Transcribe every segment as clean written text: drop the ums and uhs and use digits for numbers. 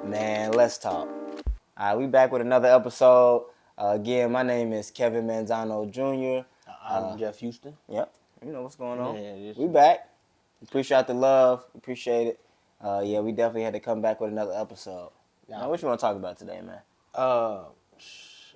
Man, let's talk. All right, we back with another episode. Again, my name is Kevin Manzano Jr. I'm Jeff Houston. Yep, you know what's going on. Yeah, We back. Appreciate the love. Appreciate it. Yeah, we definitely had to come back with another episode. Now, what you want to talk about today, man?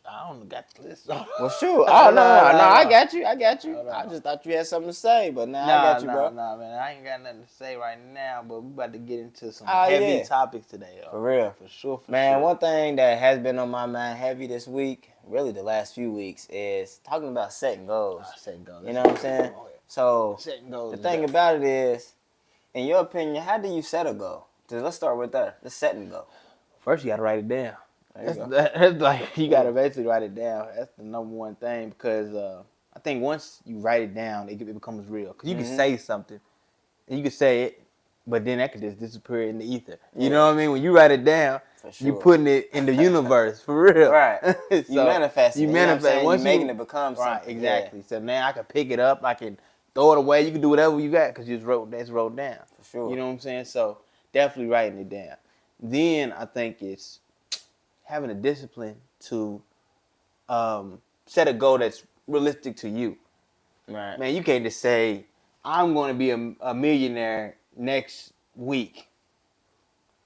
I don't got the list. Well, shoot. Oh, no, I got you. No. I just thought you had something to say, but now I got you, bro. Nah, man. I ain't got nothing to say right now, but we about to get into some Oh, heavy yeah. topics today. For real. For sure, Man, sure. one thing that has been on my mind heavy this week, really the last few weeks, is talking about setting goals. Setting goals. You know what I'm saying? So, Setting goals. the thing about it is, in your opinion, how do you set a goal? Let's start with that. The setting goal. First, you got to write it down. That's like, you got to basically write it down. That's the number one thing because I think once you write it down, it becomes real. Because you can say something, and you can say it, but then that could just disappear in the ether. You know what I mean? When you write it down, you're putting it in the universe for real. Right. So you manifest it. You manifest. Once you're making it become something. Right, exactly. Yeah. So now I can pick it up. I can throw it away. You can do whatever you got because it's wrote down. For sure. You know what I'm saying? So definitely writing it down. Then I think it's having a discipline to set a goal that's realistic to you. Right. Man, you can't just say, I'm going to be a millionaire next week.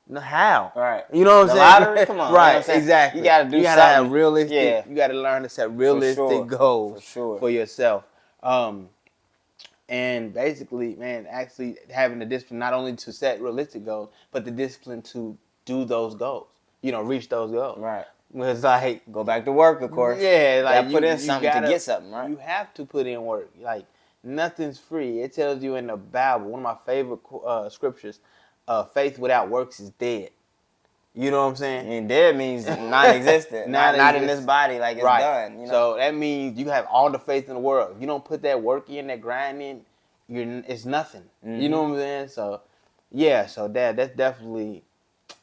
No, how? Right. You know what I'm saying? Lottery? Come on. Right, you know exactly. You got to do you something. gotta have realistic. Yeah. You got to learn to set realistic goals for yourself. And basically, man, actually having the discipline not only to set realistic goals, but the discipline to do those goals. You know, reach those goals. Right. Because like go back to work, of course. Yeah, like you put in something to get something, right? You have to put in work. Like nothing's free. It tells you in the Bible, one of my favorite scriptures, faith without works is dead. You know what I'm saying? And dead means non-existent. not in this body, like it's done. You know? So that means you have all the faith in the world. If you don't put that work in, that grind in, it's nothing. Mm-hmm. You know what I'm saying? So yeah, so that's definitely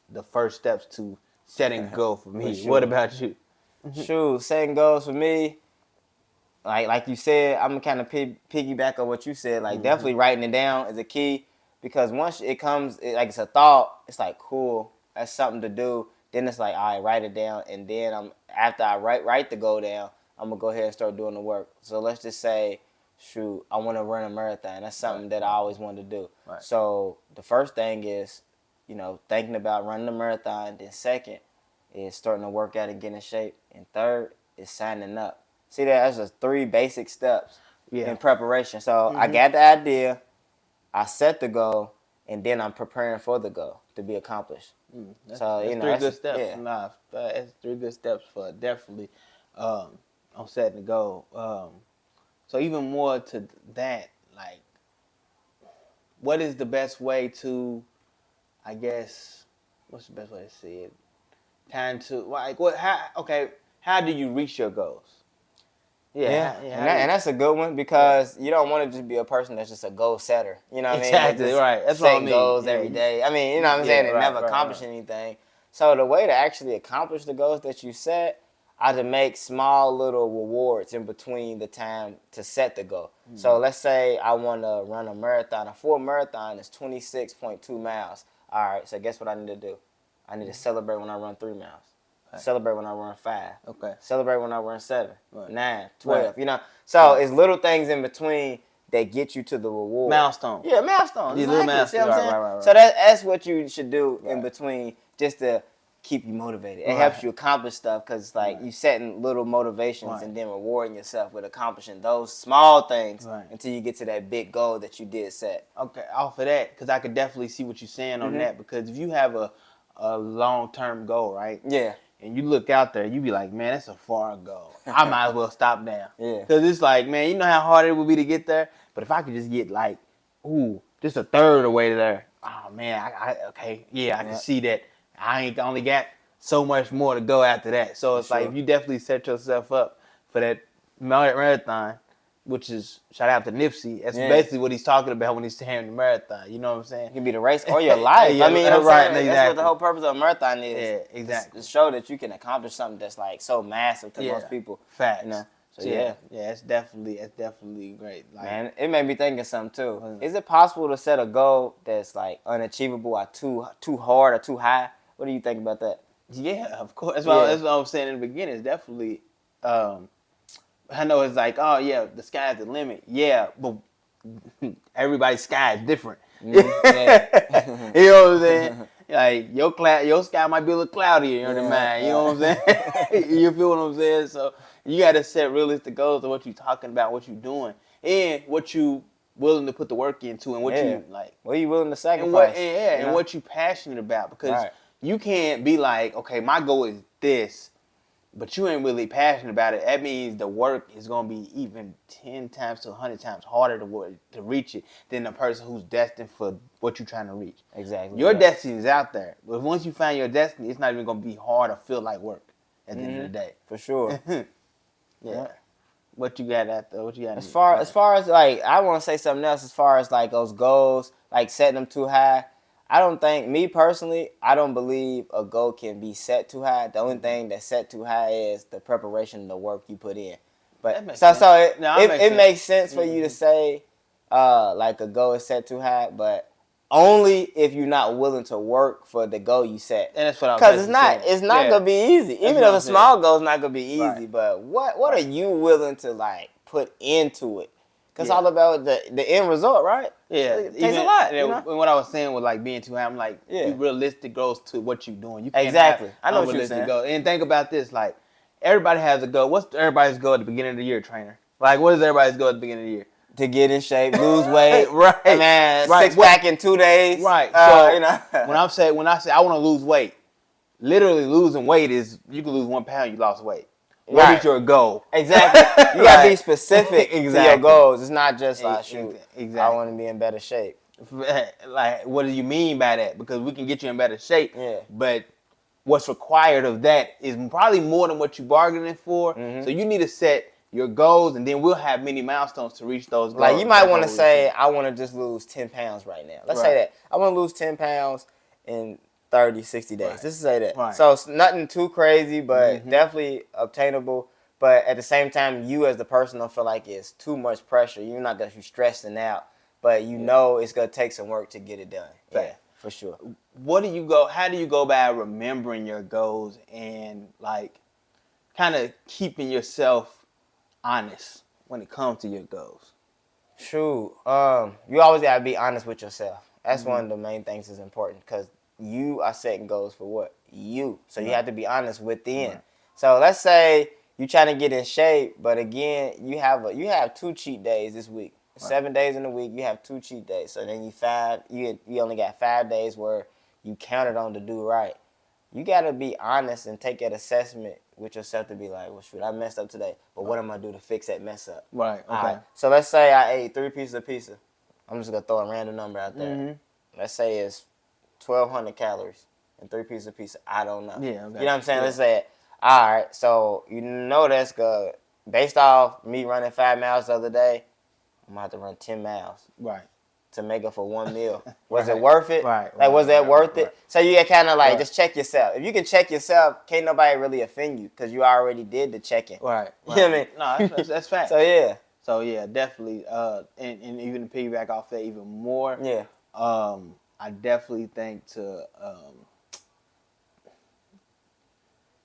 the first steps to setting a goal for me. Sure. What about you? Shoot, setting goals for me, like you said, I'm kind of piggyback on what you said. Like definitely writing it down is a key because once it comes, like it's a thought, it's like cool. That's something to do. Then it's like, all right, write it down, and then after I write the goal down, I'm gonna go ahead and start doing the work. So let's just say, shoot, I want to run a marathon. That's something that I always wanted to do. Right. So the first thing is, thinking about running a marathon. Then second is starting to work out and getting in shape, and third is signing up. See that's just 3 basic steps in preparation. So I got the idea, I set the goal, and then I'm preparing for the goal to be accomplished. That's 3 good steps. Yeah. Nah, that's 3 good steps for definitely on setting the goal. So even more to that, like, what is the best way to, I guess, what's the best way to say it? How do you reach your goals? And that's a good one because you don't want to just be a person that's just a goal setter. You know what I mean? Exactly, right. That's what I mean. Goals every day. I mean, you know what I'm saying? And never accomplish anything. So the way to actually accomplish the goals that you set are to make small little rewards in between the time to set the goal. Mm-hmm. So let's say I want to run a marathon. A full marathon is 26.2 miles. All right, so guess what I need to do? I need to celebrate when I run 3 miles. Celebrate when I run 5. Okay. Celebrate when I run 7, 9, 12. Right. So it's little things in between that get you to the reward. Milestones. Yeah, milestones. These little milestones. See what I'm saying? Right. So that's what you should do in between just to keep you motivated. It helps you accomplish stuff because it's like you setting little motivations and then rewarding yourself with accomplishing those small things until you get to that big goal that you did set. Okay, off of that, because I could definitely see what you're saying on that because if you have a long-term goal, right? Yeah. And you look out there, you be like, man, that's a far goal. I might as well stop now. Yeah. Because it's like, man, you know how hard it would be to get there? But if I could just get like, just a third of the way there. Oh, man, I can see that. I ain't only got so much more to go after that. So it's like, if you definitely set yourself up for that marathon, which is, shout out to Nipsey. That's basically what he's talking about when he's saying the marathon. You know what I'm saying? It can be the race or your life. I mean, that's what the whole purpose of a marathon is. Yeah, exactly. To show that you can accomplish something that's like so massive to most people. Facts. So it's definitely great. Like, man, it made me think of something too. Is it possible to set a goal that's like unachievable or too hard or too high? What do you think about that? Yeah, of course. That's what I was saying in the beginning. It's definitely. I know it's like, oh yeah, the sky's the limit. Yeah, but everybody's sky is different. Yeah. You know what I'm saying? Like your sky might be a little cloudier than mine. You know what I'm saying? You feel what I'm saying? So you got to set realistic goals of what you're talking about, what you're doing, and what you willing to put the work into, and what you like. What are you willing to sacrifice? And what you passionate about, because you can't be like, okay, my goal is this, but you ain't really passionate about it. That means the work is gonna be even 10 times to 100 times harder to reach it than the person who's destined for what you're trying to reach. Exactly. Your destiny is out there, but once you find your destiny, it's not even gonna be hard or feel like work at the end of the day. For sure. Yeah. What you got out there? What you got? As far as like, I want to say something else. As far as like those goals, like setting them too high. I don't think, me personally, I don't believe a goal can be set too high. The only thing that's set too high is the preparation, the work you put in. But it makes sense for you to say like a goal is set too high, but only if you're not willing to work for the goal you set. And that's what I was Because it's not gonna be easy. Even though the small goal is not gonna be easy, but what are you willing to like put into it? Because it's all about the end result, right? Yeah, it takes a lot. You know? What I was saying with like being too high, I'm like, be realistic goals to what you're doing. You can't exactly. Have I know what you're saying. Goals. And think about this, like everybody has a goal. What's everybody's goal at the beginning of the year, trainer? Like, what is everybody's goal at the beginning of the year? To get in shape, lose weight, right? Man, six pack in 2 days, right? So you know, when I say I want to lose weight, literally losing weight is you can lose 1 pound, you lost weight. What is your goal? Exactly. You gotta be specific to your goals. It's not just like, shoot, I want to be in better shape. Like, what do you mean by that? Because we can get you in better shape. Yeah. But what's required of that is probably more than what you're bargaining for. So you need to set your goals, and then we'll have many milestones to reach those goals. Like, you might want to say, I want to just lose 10 pounds right now. Let's say that. I want to lose 10 pounds in 30, 60 days. Just to say that. Right. So it's nothing too crazy, but definitely obtainable. But at the same time, you as the person don't feel like it's too much pressure. You're not going to be stressing out, but you know it's going to take some work to get it done. Yeah, for sure. How do you go about remembering your goals and like kind of keeping yourself honest when it comes to your goals? Shoot. You always got to be honest with yourself. That's one of the main things that's important, because you are setting goals for what? You. So you have to be honest within. Right. So let's say you're trying to get in shape, but again, you have 2 cheat days this week. 7 days in a week, you have 2 cheat days. So then you only got 5 days where you counted on to do right. You got to be honest and take that assessment with yourself to be like, well, shoot, I messed up today, but what am I going to do to fix that mess up? Right, okay. Right. So let's say I ate 3 pieces of pizza. I'm just going to throw a random number out there. Let's say it's 1,200 calories and 3 pieces of pizza. I don't know. Yeah, okay. You know what I'm saying? Let's say, all right, so you know that's good. Based off me running 5 miles the other day, I'm going to have to run 10 miles. Right. To make up for 1 meal. Was it worth it? Right. Like, was that worth it? So you kind of like just check yourself. If you can check yourself, can't nobody really offend you, because you already did the checking. Right. You know what I No, mean? that's fact. So yeah, definitely. And even to piggyback off that even more. Yeah. I definitely think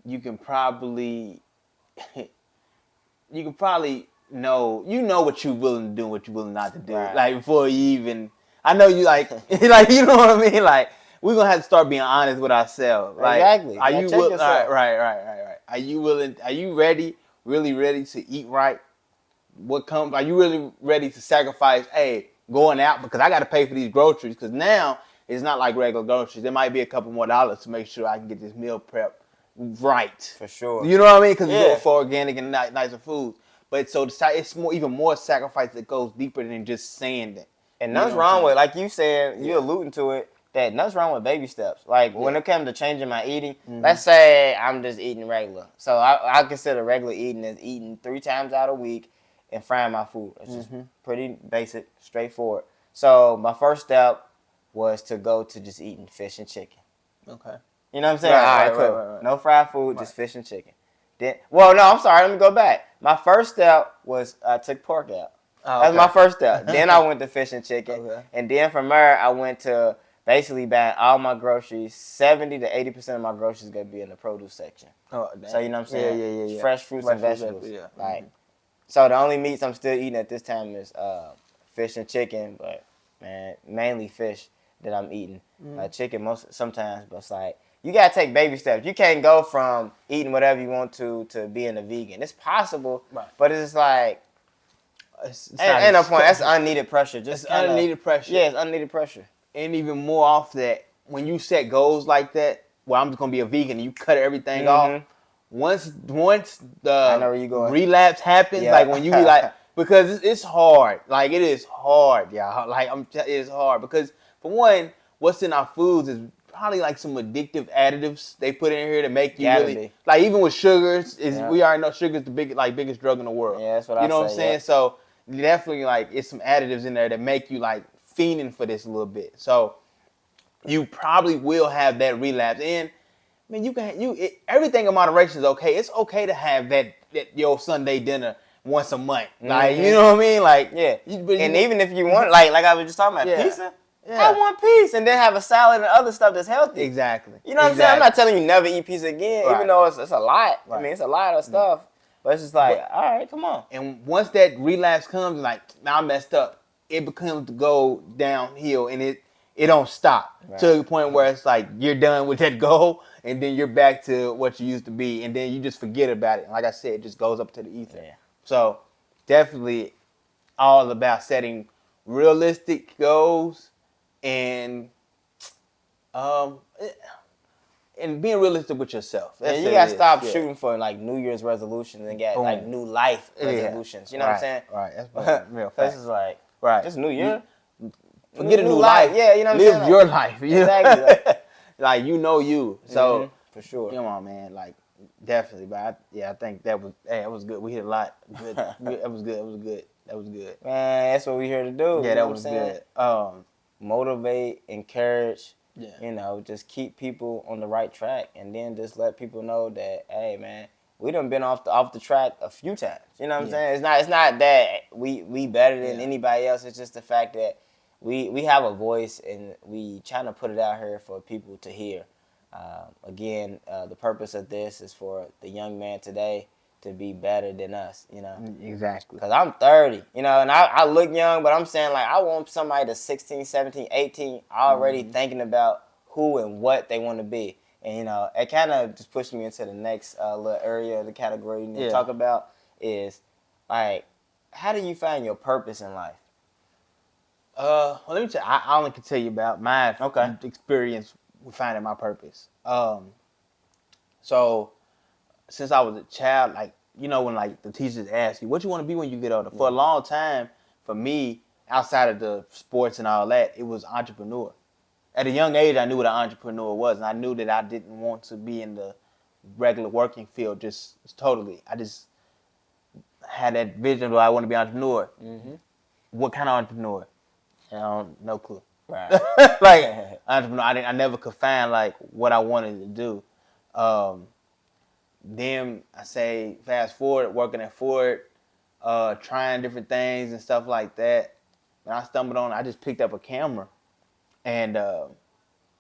you can probably know what you're willing to do and what you're willing not to do. Right. Like, before you even, I know you like like, you know what I mean? Like, we're gonna have to start being honest with ourselves. Like, exactly. Are you willing? Right. Are you willing? Are you really ready to eat right? Are you really ready to sacrifice? Hey, going out, because I got to pay for these groceries. Because now it's not like regular groceries. There might be a couple more dollars to make sure I can get this meal prep right. For sure. You know what I mean? Because it's for organic and nicer foods. But so it's even more sacrifice that goes deeper than just saying that. And nothing's wrong with, like you said, you alluding to it, that nothing's wrong with baby steps. Like, when it comes to changing my eating, let's say I'm just eating regular. So I consider regular eating as eating 3 times out a week and frying my food. It's just pretty basic, straightforward. So my first step was to go to just eating fish and chicken. Okay. You know what I'm saying? All right, cool. Right. No fried food, just fish and chicken. I'm sorry, let me go back. My first step was I took pork out. That's my first step. Then I went to fish and chicken. Okay. And then from there, I went to basically buying all my groceries. 70 to 80% of my groceries gonna be in the produce section. Oh, dang. So you know what I'm saying? Yeah. Fresh fruits and vegetables. Yeah. Like, so the only meats I'm still eating at this time is fish and chicken, but man, mainly fish that I'm eating. Chicken sometimes, but it's like you gotta take baby steps. You can't go from eating whatever you want to being a vegan. It's possible, but it's like ain't no point. That's unneeded pressure. Just unneeded pressure. Yeah, it's unneeded pressure. And even more off that, when you set goals like that, well, I'm just gonna be a vegan, and you cut everything off. Once the I know where you going. relapse happens, like when you be like, because it's hard. Like it is hard, y'all. Like it is hard because for one, what's in our foods is probably like some addictive additives they put in here to make you really like even with sugars. We already know sugar's the biggest drug in the world. Yeah, that's what I say. You know what I'm saying? So definitely like it's some additives in there that make you like fiending for this a little bit. So you probably will have that relapse. And I mean, everything in moderation is okay. It's okay to have that your Sunday dinner once a month. Like, you know what I mean? Like, yeah. And even if you want, like I was just talking about pizza, have one piece and then have a salad and other stuff that's healthy. Exactly. You know what I'm saying? I'm not telling you never eat pizza again, even though it's a lot. I mean, it's a lot of stuff. But it's just like, all right, come on. And once that relapse comes, like, now I messed up, it becomes to go downhill and it don't stop to the point where it's like you're done with that goal and then you're back to what you used to be and then you just forget about it. And like I said, it just goes up to the ether. Yeah. So definitely all about setting realistic goals and being realistic with yourself. Yeah, you gotta stop shooting for like New Year's resolutions and get like new life resolutions. You know what I'm saying? Right. That's real fact. This is like this New Year. Forget a new life. Yeah, you know what I'm saying? Live your life. Exactly. Like you. So for sure. Come on, man. Like definitely. But I think that was good. We hit a lot. Good. That was good. Man, that's what we here to do. Yeah, that was good. Motivate, encourage. Yeah. You know, just keep people on the right track, and then just let people know that, hey, man, we done been off the track a few times. You know what I'm saying? It's not that we better than anybody else. It's just the fact that we have a voice and we trying to put it out here for people to hear. Again, the purpose of this is for the young man today to be better than us, you know. Exactly. Because I'm 30, you know, and I look young, but I'm saying, like, I want somebody that's 16, 17, 18 already thinking about who and what they want to be. And, you know, it kind of just pushed me into the next little area of the category you need to talk about is, like, how do you find your purpose in life? Well, let me tell you, I only can tell you about my experience with finding my purpose. So, since I was a child, like, you know, when like the teachers ask you, what you want to be when you get older? For a long time, for me, outside of the sports and all that, it was entrepreneur. At a young age, I knew what an entrepreneur was, and I knew that I didn't want to be in the regular working field just totally. I just had that vision where I want to be an entrepreneur. What kind of entrepreneur? No clue. Right. Like, entrepreneur, I never could find like what I wanted to do. Then I say fast forward, working at Ford, trying different things and stuff like that. And I just picked up a camera. And I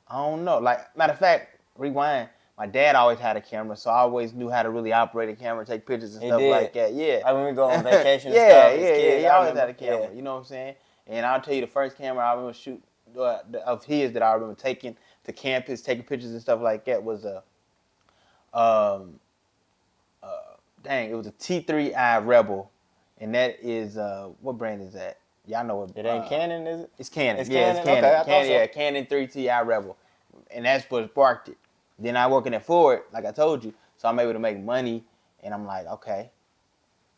don't know, like, matter of fact, rewind, my dad always had a camera, so I always knew how to really operate a camera, take pictures and stuff like that. Yeah. Like when we go on vacation and stuff. He always had a camera, you know what I'm saying? And I'll tell you the first camera I remember shooting of his that I remember taking to campus, taking pictures and stuff like that was it was a T3i Rebel, and that is what brand is that? Y'all know what? It ain't Canon, is it? It's Canon. It's Canon. Okay, Canon 3Ti Rebel, and that's what sparked it. Then I working at Ford, like I told you, so I'm able to make money, and I'm like, okay,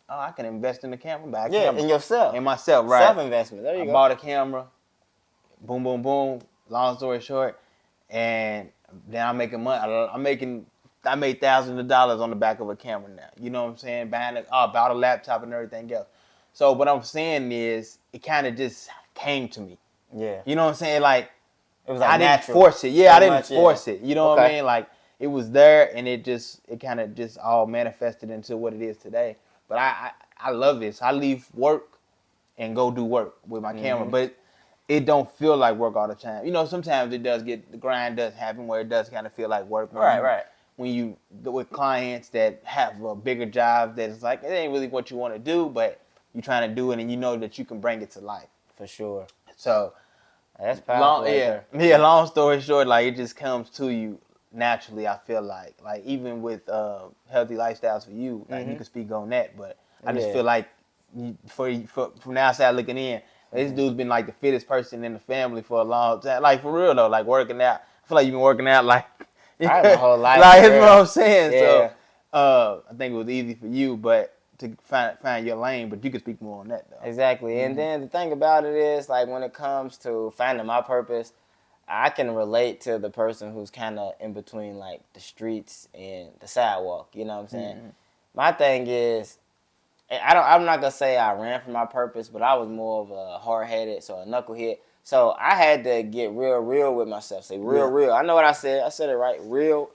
I can invest in the camera, buy a camera. In yourself. In myself, right? Self-investment. There you go. I bought a camera. Boom, boom, boom. Long story short, and then I'm making money. I made thousands of dollars on the back of a camera now. You know what I'm saying? Bought a laptop and everything else. So what I'm saying is, it kind of just came to me. Yeah. You know what I'm saying? Like, it was like I natural. didn't force it. Yeah, I didn't force it. You know what I mean? Like, it was there, and it kind of just all manifested into what it is today. But I love this. I leave work and go do work with my camera. But it don't feel like work all the time. You know, sometimes it does get, the grind does happen where it does kind of feel like work Right. when you with clients that have a bigger job that is like, it ain't really what you want to do, but you're trying to do it and you know that you can bring it to life. For sure. So That's powerful right there. yeah. Long story short, like it just comes to you naturally. I feel like even with healthy lifestyles for you, like you can speak on that. But I just feel like from the outside looking in, this dude's been like the fittest person in the family for a long time. Like for real though, like working out. I feel like you've been working out like Probably my whole life. like that's what I'm saying. Yeah. So I think it was easy for you, but to find your lane. But you can speak more on that though. Exactly. And then the thing about it is, like, when it comes to finding my purpose, I can relate to the person who's kind of in between, like, the streets and the sidewalk. You know what I'm saying? My thing is, I'm not gonna say I ran from my purpose, but I was more of a hard-headed, so a knucklehead. So I had to get real with myself. Say real. I know what I said. I said it right. Real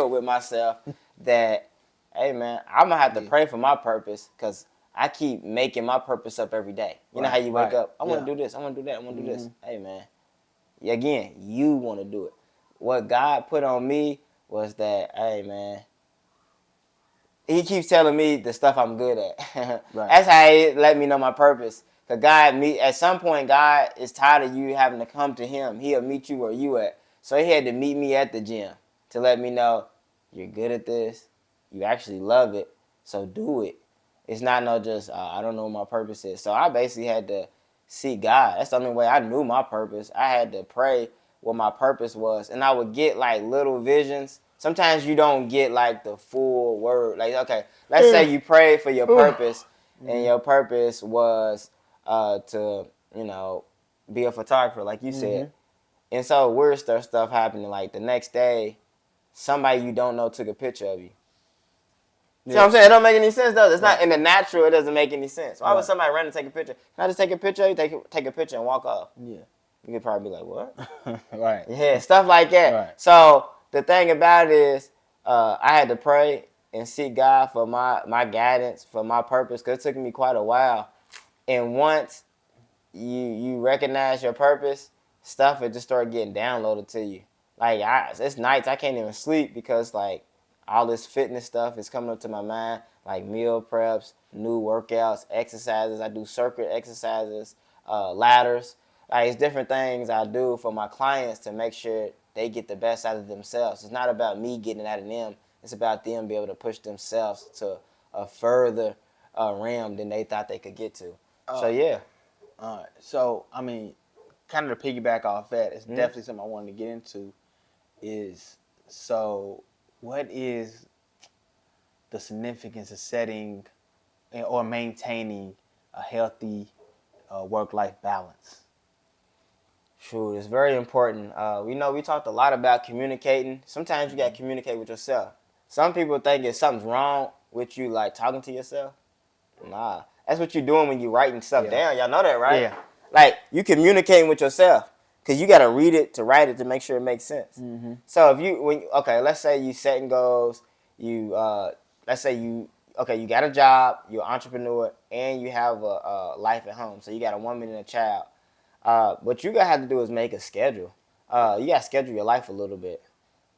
with myself. That, hey man, I'm gonna have to pray for my purpose, because I keep making my purpose up every day. You know how you wake up, I want to do this, I want to do that, I want to do this. Hey man, again, you want to do it. What God put on me was that, hey man, He keeps telling me the stuff I'm good at. That's how He let me know my purpose. Cause at some point, God is tired of you having to come to Him. He'll meet you where you at. So He had to meet me at the gym to let me know you're good at this. You actually love it. So do it. It's not no just, I don't know what my purpose is. So I basically had to seek God. That's the only way I knew my purpose. I had to pray what my purpose was. And I would get like little visions. Sometimes you don't get like the full word. Like, okay, let's say you prayed for your purpose, and your purpose was to, be a photographer, like you said. And so weird stuff happening. Like the next day, somebody you don't know took a picture of you. See what I'm saying? It don't make any sense though. It's not in the natural. It doesn't make any sense. Why would somebody run and take a picture? Can I just take a picture of you? Take a picture and walk off. Yeah. You could probably be like, what? Right. Yeah, stuff like that. Right. So the thing about it is, I had to pray and seek God for my guidance, for my purpose, because it took me quite a while. And once you recognize your purpose, stuff will just start getting downloaded to you. Like, it's nights I can't even sleep because, like, all this fitness stuff is coming up to my mind, like meal preps, new workouts, exercises. I do circuit exercises, ladders. Like, it's different things I do for my clients to make sure they get the best out of themselves. It's not about me getting it out of them. It's about them being able to push themselves to a further realm than they thought they could get to. So, yeah. So, I mean, kind of to piggyback off that, it's definitely something I wanted to get into is, so what is the significance of setting or maintaining a healthy work-life balance? Shoot, it's very important. We talked a lot about communicating. Sometimes you got to communicate with yourself. Some people think if something's wrong with you, like talking to yourself. Nah, that's what you're doing when you're writing stuff down. Y'all know that, right? Yeah. Like, you communicating with yourself. Because you got to read it to write it to make sure it makes sense. So let's say you setting goals, let's say you got a job, you're an entrepreneur, and you have a life at home. So you got a woman and a child. What you got to have to do is make a schedule. You got to schedule your life a little bit.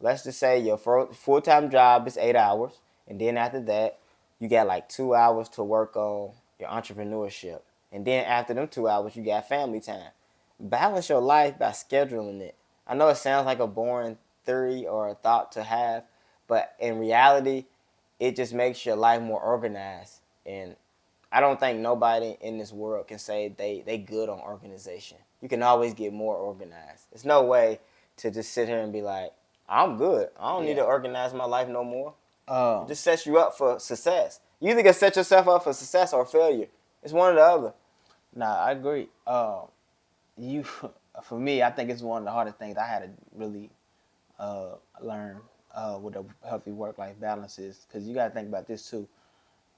Let's just say your full-time job is 8 hours, and then after that, you got like 2 hours to work on your entrepreneurship. And then after them 2 hours, you got family time. Balance your life by scheduling it. I know it sounds like a boring theory or a thought to have, but in reality, it just makes your life more organized. And I don't think nobody in this world can say they good on organization. You can always get more organized. There's no way to just sit here and be like, I'm good. I don't need to organize my life no more. It just sets you up for success. You either can set yourself up for success or failure. It's one or the other. Nah, I agree. For me, I think it's one of the hardest things I had to really learn with a healthy work-life balance is, because you got to think about this too.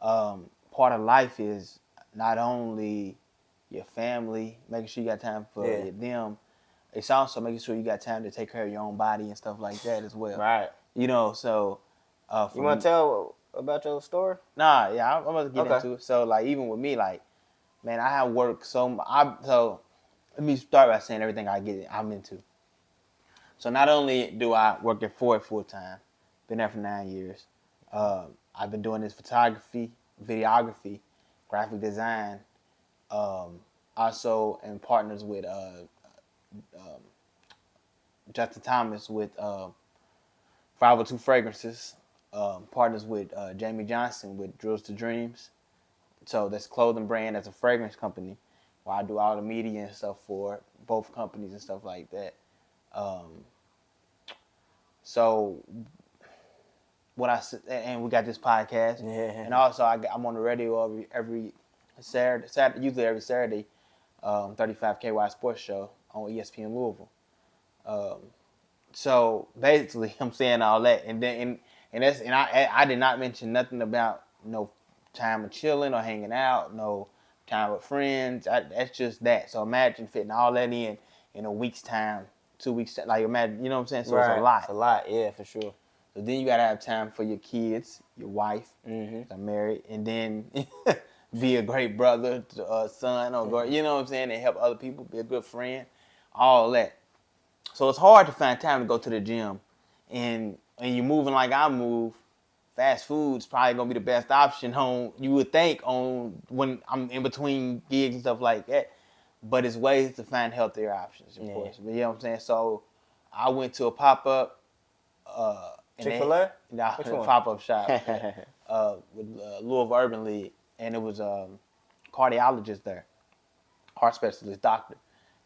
Part of life is not only your family, making sure you got time for them. It's also making sure you got time to take care of your own body and stuff like that as well. Right. So. You want to tell about your story? Nah, yeah, I'm about to get into it. So, like, even with me, like, man, I have worked so let me start by saying everything I'm into. So not only do I work at Ford full time, been there for 9 years. I've been doing this photography, videography, graphic design. Also, in partners with Justin Thomas with 502 Fragrances. Partners with Jamie Johnson with Drills to Dreams. So that's a clothing brand, that's a fragrance company where I do all the media and stuff for both companies and stuff like that. So and we got this podcast, and also I'm on the radio every Saturday, usually every Saturday, 35 KY Sports Show on ESPN Louisville. So basically, I'm saying all that, and I did not mention nothing about no time of chilling or hanging out, no time with friends. That's just that. So imagine fitting all that in a week's time, 2 weeks. Like imagine, you know what I'm saying? So right. It's a lot. It's a lot, yeah, for sure. So then you gotta have time for your kids, your wife. I'm married, and then be a great brother, son, or you know what I'm saying, and help other people, be a good friend, all that. So it's hard to find time to go to the gym, and you're moving like I move. Fast food's probably gonna be the best option you would think on when I'm in between gigs and stuff like that. But it's ways to find healthier options, of course. You know what I'm saying? So I went to a pop-up. Chick-fil-A? Nah, Which one? pop-up shop with Louisville Urban League, and it was a cardiologist there, heart specialist, doctor,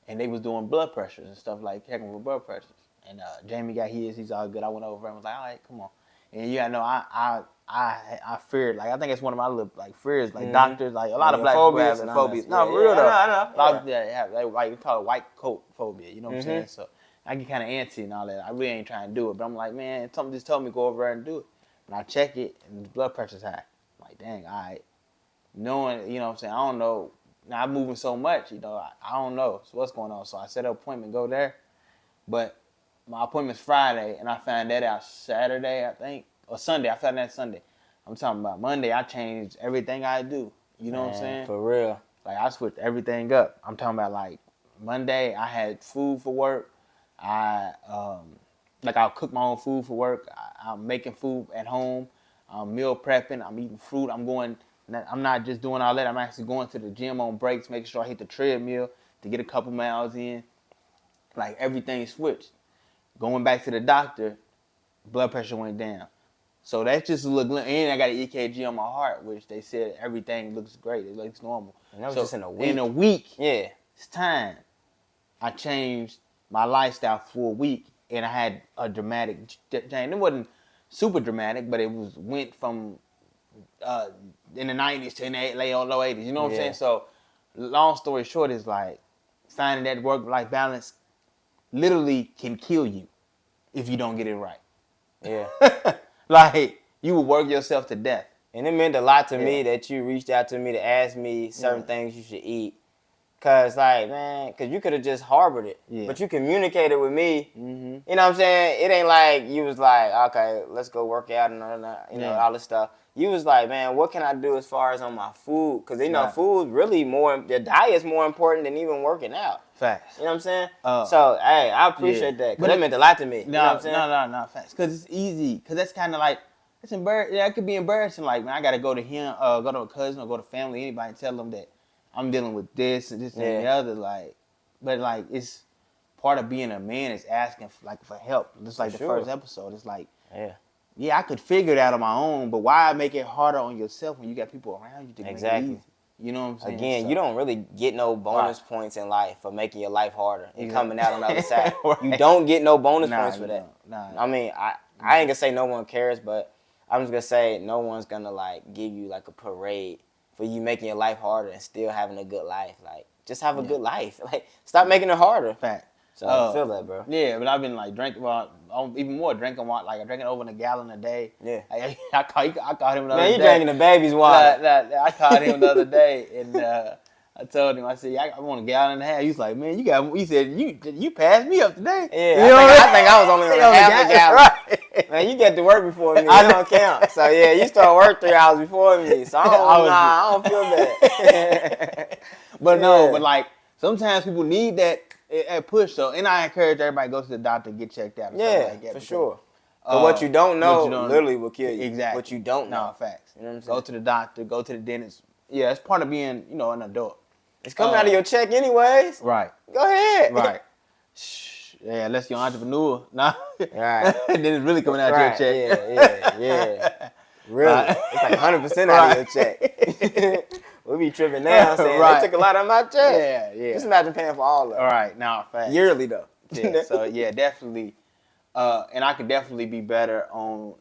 and they was doing blood pressures and stuff like checking for blood pressures. And Jamie got his, he's all good. I went over and was like, all right, come on. And you gotta know, I feared, like I think it's one of my little like fears, like doctors, like a lot of black people have phobias. No, for real though. I know. A lot of people have like we call it white coat phobia. You know what I'm saying? So I get kind of antsy and all that. I really ain't trying to do it, but I'm like, man, something just told me to go over there and do it. And I check it, and the blood pressure's high. I'm like, dang, all right. Knowing, you know what I'm saying, I don't know. Now I'm moving so much, you know, I don't know. So what's going on? So I set an appointment, go there. But my appointment's Friday, and I found that out Saturday, I think, or Sunday. I found that Sunday. I'm talking about Monday. I changed everything I do. You know what I'm saying? For real. Like I switched everything up. I'm talking about like Monday. I had food for work. I'll cook my own food for work. I'm making food at home. I'm meal prepping. I'm eating fruit. I'm not just doing all that. I'm actually going to the gym on breaks, making sure I hit the treadmill to get a couple miles in. Like everything switched. Going back to the doctor, blood pressure went down. So that's just a little, and I got an EKG on my heart, which they said everything looks great. It looks normal. And that was just in a week. In a week, yeah, it's time. I changed my lifestyle for a week, and I had a dramatic change. It wasn't super dramatic, but it went from in the 90s to in the low 80s. You know what I'm saying? So, long story short is like finding that work-life balance literally can kill you if you don't get it right. Yeah. Like, you will work yourself to death. And it meant a lot to me that you reached out to me to ask me certain things you should eat. Cause like, man, cause you could have just harbored it, but you communicated with me. You know what I'm saying? It ain't like you was like, okay, let's go work out and all this stuff. You was like, man, what can I do as far as on my food? Cause food really your diet's more important than even working out. Facts. You know what I'm saying? So, hey, I appreciate that. Cause it meant a lot to me. You know what I'm saying? No, facts. Cause it's easy. Cause that's kind of like, it's embarrassing. Yeah, it could be embarrassing. Like, man, I gotta go to him, go to a cousin or go to family, anybody, and tell them that I'm dealing with this and the other, like, but like it's part of being a man is asking for help. Just like the first episode, it's like, I could figure it out on my own, but why make it harder on yourself when you got people around you to make it easy? You know what I'm saying? Again, you don't really get no bonus points in life for making your life harder and coming out on the other side. You don't get no bonus points for that. I mean, I ain't gonna say no one cares, but I'm just gonna say no one's gonna like give you like a parade for you making your life harder and still having a good life. Like, just have a good life. Like, stop making it harder. Fact. So I feel that, bro. Yeah, but I've been like drinking, even more drinking water. Like I'm drinking over a gallon a day. Yeah. I caught him the other day. Man, you drinking the baby's water. I caught him the other day, and I told him, I said, I want a gallon and a half. He was like, man, he said, you passed me up today. Yeah, I think I was only on half a gallon. Right. Man, you get to work before me. I don't count. So, yeah, you start work 3 hours before me. So, I don't feel bad. But no, but like, sometimes people need that push. So, and I encourage everybody to go to the doctor and get checked out and stuff Yeah, like that. for Because, sure. Because what you don't what you know don't literally will kill you. exactly. What you don't know. No, facts. You know what I'm saying? Go to the doctor. Go to the dentist. Yeah, it's part of being, an adult. It's coming out of your check anyways. Right. Go ahead. Right. Yeah, unless you're an entrepreneur. Nah. Right. Then it's really coming out Right. your check. Yeah. Really. It's like 100% out of your check. We be tripping now saying they took a lot of my check. Yeah. Just imagine paying for all of it. All right. Now, facts. Yearly though. Yeah. So yeah, definitely. And I could definitely be better on.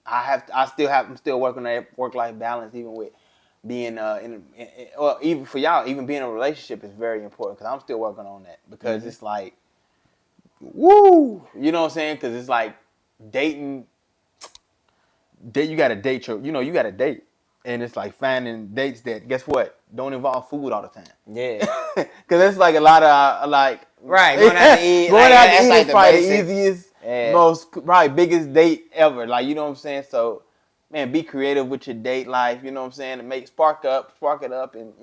I'm still working on that work-life balance, even with being well, even for y'all, even being in a relationship is very important because I'm still working on that because it's like, woo, you know what I'm saying? Because it's like dating. You got to date you got to date, and it's like finding dates that guess what don't involve food all the time. Yeah. Because it's like a lot of like right, going out to eat. Going out to eat like is probably the basic. easiest, most probably biggest date ever. Like, you know what I'm saying? So, man, be creative with your date life. You know what I'm saying? And spark it up, and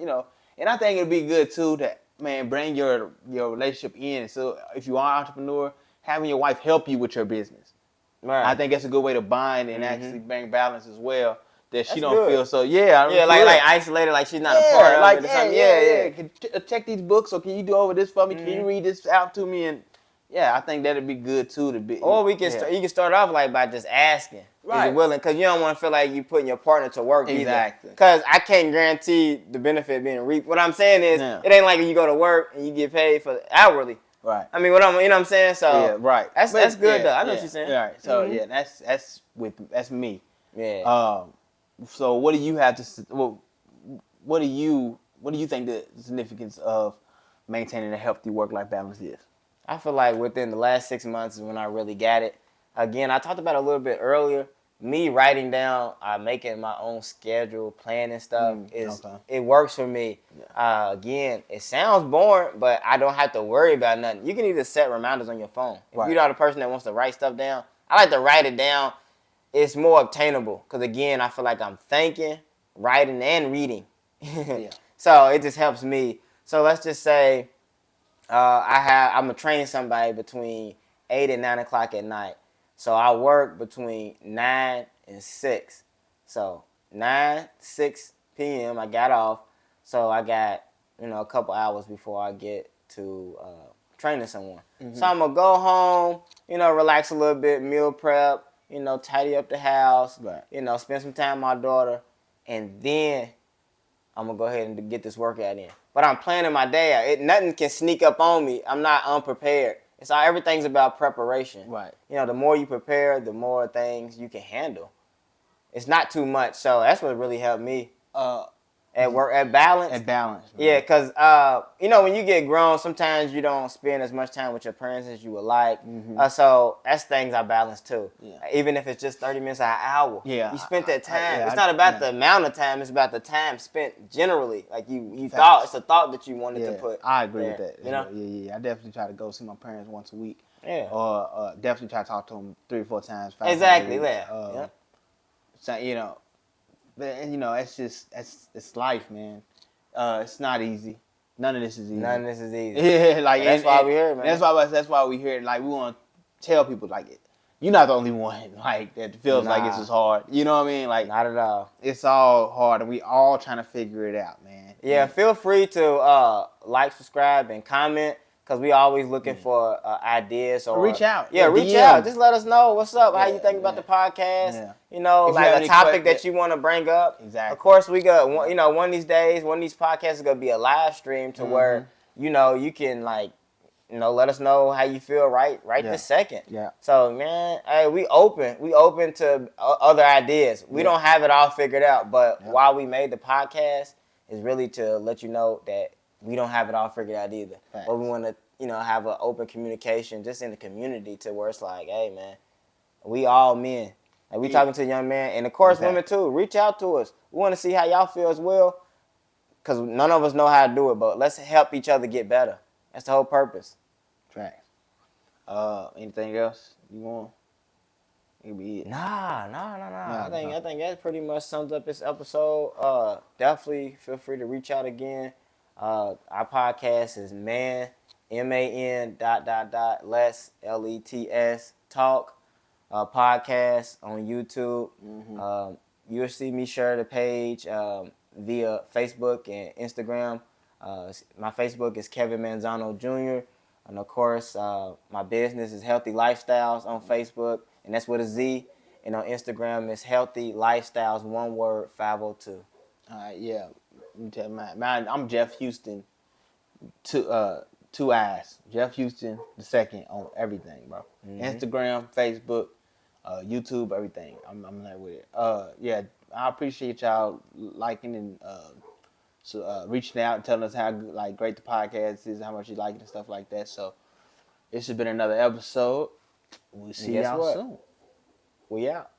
and I think it'd be good too to bring your relationship in. So if you are an entrepreneur, having your wife help you with your business. Right. I think that's a good way to bind and actually bring balance as well. That she don't feel so like isolated, like she's not a part of it or something. Yeah. Can check these books, or can you do over this for me? Can you read this out to me? And I think that'd be good too to be. Or you can start off like by just asking, is you willing? Because you don't want to feel like you putting your partner to work either. Because I can't guarantee the benefit being reaped. What I'm saying is, it ain't like you go to work and you get paid for hourly. Right. I mean, you know what I'm saying? So right. That's good though. I know what you're saying. Right. So that's me. Yeah. So what do you have to? What do you think the significance of maintaining a healthy work-life balance is? I feel like within the last 6 months is when I really got it. Again, I talked about it a little bit earlier. Me writing down, making my own schedule, planning stuff it works for me. Yeah. Again, it sounds boring, but I don't have to worry about nothing. You can either set reminders on your phone. If you're not a person that wants to write stuff down, I like to write it down. It's more obtainable because again, I feel like I'm thinking, writing, and reading. So it just helps me. So let's just say I'm gonna train somebody between 8 and 9 o'clock at night. So I work between 9 and 6. So 6 p.m. I got off. So I got a couple hours before I get to training someone. So I'm gonna go home, relax a little bit, meal prep, tidy up the house, spend some time with my daughter, and then I'm gonna go ahead and get this workout in. But I'm planning my day out. Nothing can sneak up on me. I'm not unprepared. Everything's about preparation. Right. The more you prepare, the more things you can handle. It's not too much. So that's what really helped me. At work, at balance. At balance. Man. Yeah, because, when you get grown, sometimes you don't spend as much time with your parents as you would like. So that's things I balance too. Yeah. Even if it's just 30 minutes or an hour. Yeah. You spent that time. It's not about the amount of time. It's about the time spent generally. Like you thought. It's a thought that you wanted to put. I agree with that. You know? Yeah. I definitely try to go see my parents once a week. Yeah. Or definitely try to talk to them 3 or 4 times. 5 exactly. times a week. So, but it's life, man. It's not easy. None of this is easy. Yeah, like that's why we're here, man. That's why we here. Like we want to tell people, like you're not the only one. Like that feels like it's just hard. You know what I mean? Like not at all. It's all hard, and we all trying to figure it out, man. Yeah, feel free to like, subscribe, and comment. Because we always looking for ideas or reach out. Yeah, reach out. Just let us know what's up, how you think about the podcast. Like a topic that you want to bring up. Exactly. Of course, we got one of these days, one of these podcasts is gonna be a live stream to where you can let us know how you feel right this second. Yeah. So man, hey, we open to other ideas. We don't have it all figured out, but while we made the podcast, is really to let you know that we don't have it all figured out either. Thanks. But we want to, have an open communication just in the community to where it's like, hey, man, we all men. Like, we talking to a young man. And, of course, women, too. Reach out to us. We want to see how y'all feel as well because none of us know how to do it. But let's help each other get better. That's the whole purpose. Thanks. Anything else you want? Maybe it. Nah. I think that pretty much sums up this episode. Definitely feel free to reach out again. Our podcast is MAN Lets LETS Talk podcast on YouTube. You'll see me share the page via Facebook and Instagram. My Facebook is Kevin Manzano Jr. And of course, my business is Healthy Lifestyles on Facebook, and that's with a Z. And on Instagram, it's Healthy Lifestyles, one word, 502. Yeah. Let me tell you, man, I'm Jeff Houston. Two eyes. Jeff Houston the second on everything, bro. Instagram, Facebook, YouTube, everything. I'm there with it. Yeah, I appreciate y'all liking and reaching out and telling us how great the podcast is, how much you like it and stuff like that. So this has been another episode. We'll see y'all soon. We out.